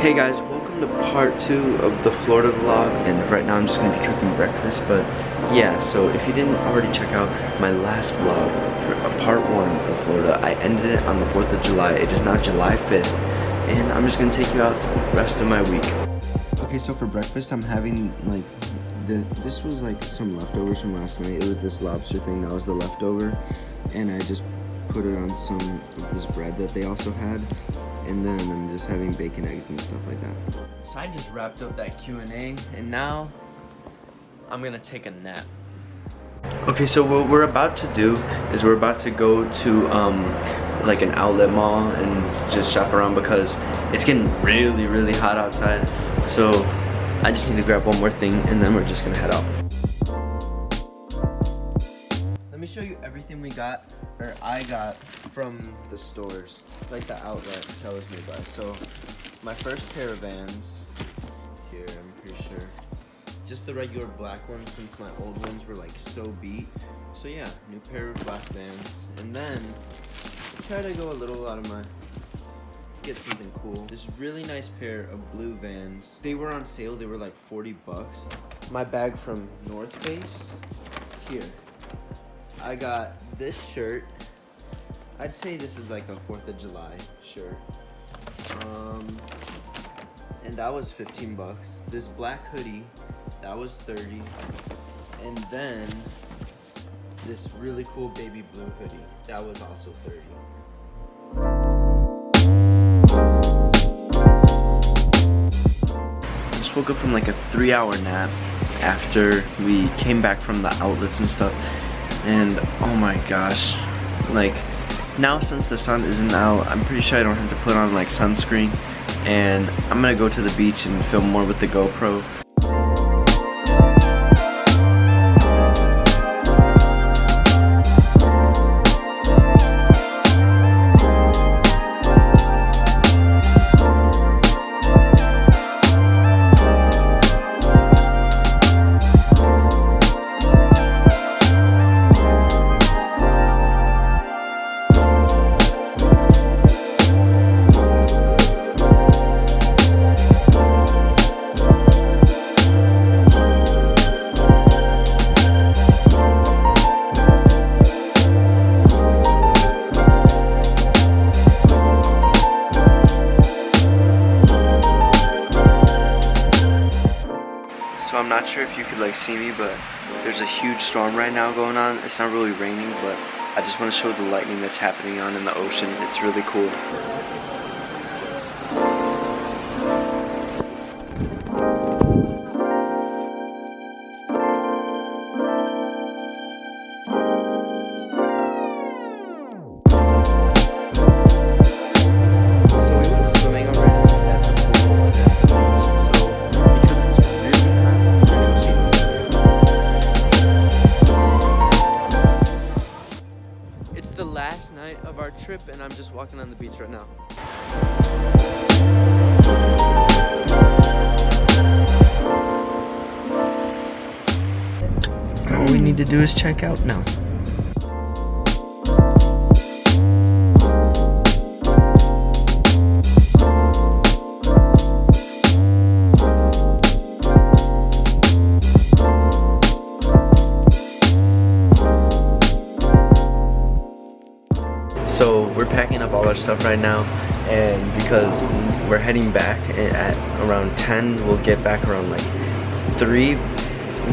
Hey guys, welcome to part 2 of the Florida vlog, and right now I'm just going to be cooking breakfast. But yeah, so if you didn't already check out my last vlog for part 1 of Florida, I ended it on the 4th of July. It is now July 5th, and I'm just going to take you out to the rest of my week. Okay, so for breakfast I'm having like, this was like some leftovers from last night. It was this lobster thing that was the leftover, and I just put it on some of this bread that they also had. And then I'm just having bacon, eggs, and stuff like that. So I just wrapped up that Q&A, and now I'm gonna take a nap. Okay, so what we're about to do is we're about to go to like an outlet mall and just shop around because it's getting really hot outside. So I just need to grab one more thing, and then we're just gonna head out. Let me show you everything we got, or I got from the stores, like the outlet tells me about. So my first pair of Vans here, I'm pretty sure, just the regular black ones since my old ones were like so beat. So yeah, new pair of black Vans, and then try to go a little out of my, get something cool. This really nice pair of blue Vans. They were on sale, they were like 40 bucks. My bag from North Face, here. I got this shirt. I'd say this is like a 4th of July shirt. And that was 15 bucks. This black hoodie, that was 30. And then this really cool baby blue hoodie, that was also 30. I just woke up from like a 3-hour nap after we came back from the outlets and stuff. And oh my gosh, like now since the sun isn't out, I'm pretty sure I don't have to put on like sunscreen, and I'm gonna go to the beach and film more with the GoPro. So I'm not sure if you could like see me, but there's a huge storm right now going on. It's not really raining, but I just want to show the lightning that's happening on in the ocean. It's really cool. The last night of our trip, and I'm just walking on the beach right now. All we need to do is check out now. So we're packing up all our stuff right now, and because we're heading back at around 10, we'll get back around like 3,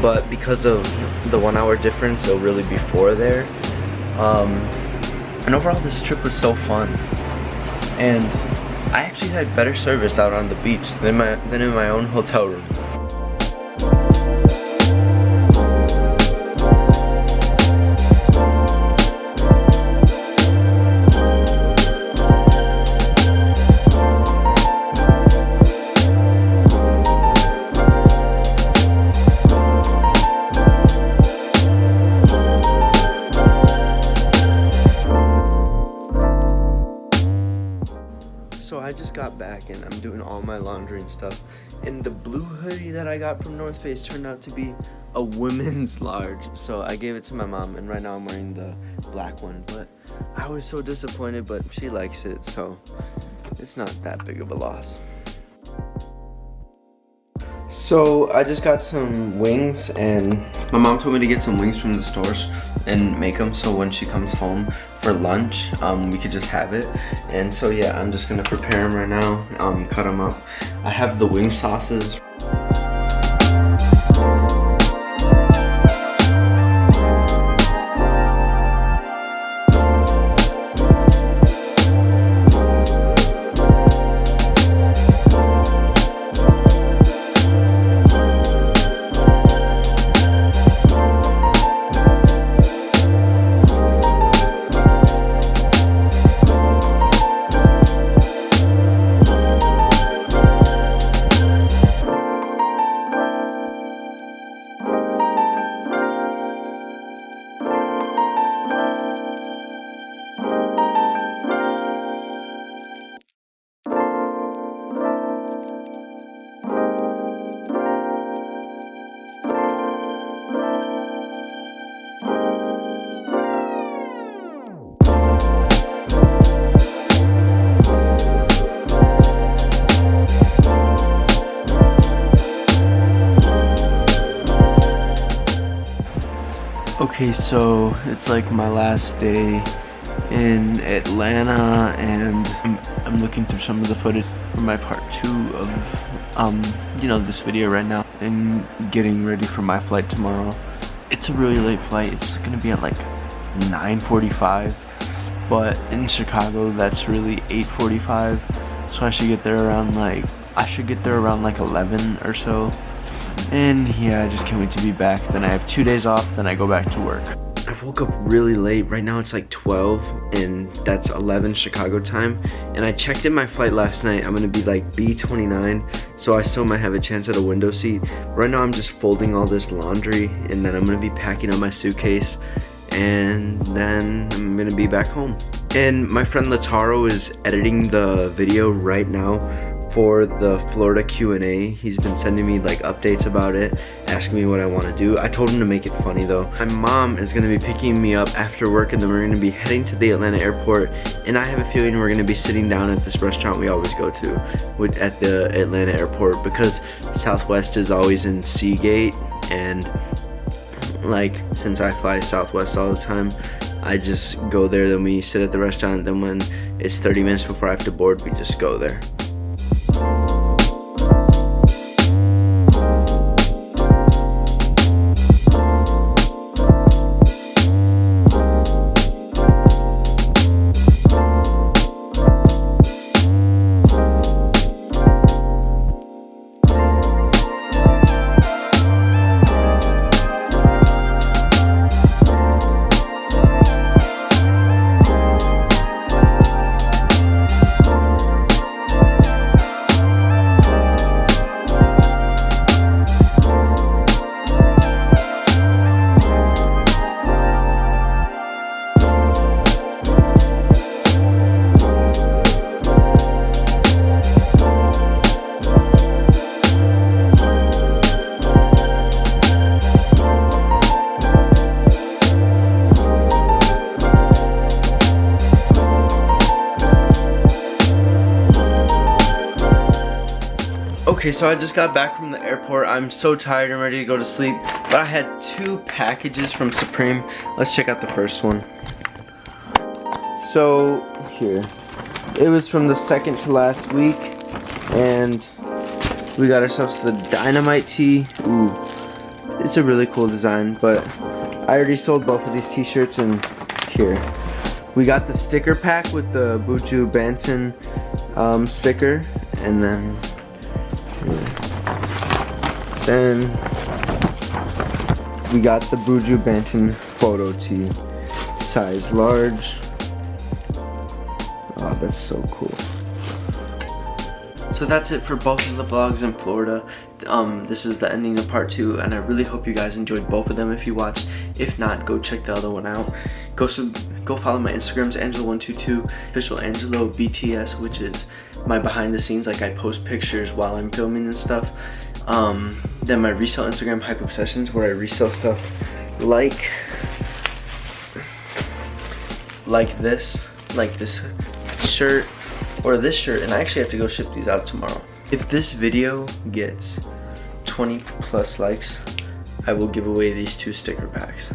but because of the 1 hour difference, it'll really be 4 there. And overall this trip was so fun, and I actually had better service out on the beach than in my own hotel room. So I just got back and I'm doing all my laundry and stuff, and the blue hoodie that I got from North Face turned out to be a women's large, so I gave it to my mom, and right now I'm wearing the black one. But I was so disappointed, but she likes it, so it's not that big of a loss. So I just got some wings, and my mom told me to get some wings from the stores and make them so when she comes home for lunch, we could just have it. And so yeah, I'm just gonna prepare them right now, cut them up. I have the wing sauces. Okay, so it's like my last day in Atlanta, and I'm looking through some of the footage for my part 2 of this video right now, and getting ready for my flight tomorrow. It's a really late flight. It's gonna be at like 9:45, but in Chicago that's really 8:45, so I should get there around like 11 or so. And yeah, I just can't wait to be back. Then I have 2 days off, then I go back to work. I woke up really late. Right now it's like 12, and that's 11 Chicago time. And I checked in my flight last night. I'm gonna be like B29, so I still might have a chance at a window seat. Right now I'm just folding all this laundry, and then I'm gonna be packing up my suitcase, and then I'm gonna be back home. And my friend Lataro is editing the video right now for the Florida Q&A. He's been sending me like updates about it, asking me what I want to do. I told him to make it funny though. My mom is going to be picking me up after work, and then we're going to be heading to the Atlanta airport, and I have a feeling we're going to be sitting down at this restaurant we always go to at the Atlanta airport, because Southwest is always in Seagate, and like since I fly Southwest all the time, I just go there, then we sit at the restaurant, then when it's 30 minutes before I have to board, we just go there. Okay, so I just got back from the airport. I'm so tired, I'm ready to go to sleep. But I had 2 packages from Supreme. Let's check out the first one. So, here. It was from the second to last week. And we got ourselves the Dynamite tee. Ooh, it's a really cool design, but I already sold both of these t-shirts, and here. We got the sticker pack with the Buju Banton sticker, and then we got the Buju Banton photo tee, size large. Oh, that's so cool. So that's it for both of the vlogs in Florida. This is the ending of part 2, and I really hope you guys enjoyed both of them if you watched. If not, go check the other one out. Go follow my Instagrams, Angelo122, official Angelo BTS, which is my behind the scenes, like I post pictures while I'm filming and stuff. Then my resale Instagram, Hype Obsessions, where I resell stuff like this shirt or this shirt, and I actually have to go ship these out tomorrow. If this video gets 20 plus likes, I will give away these 2 sticker packs.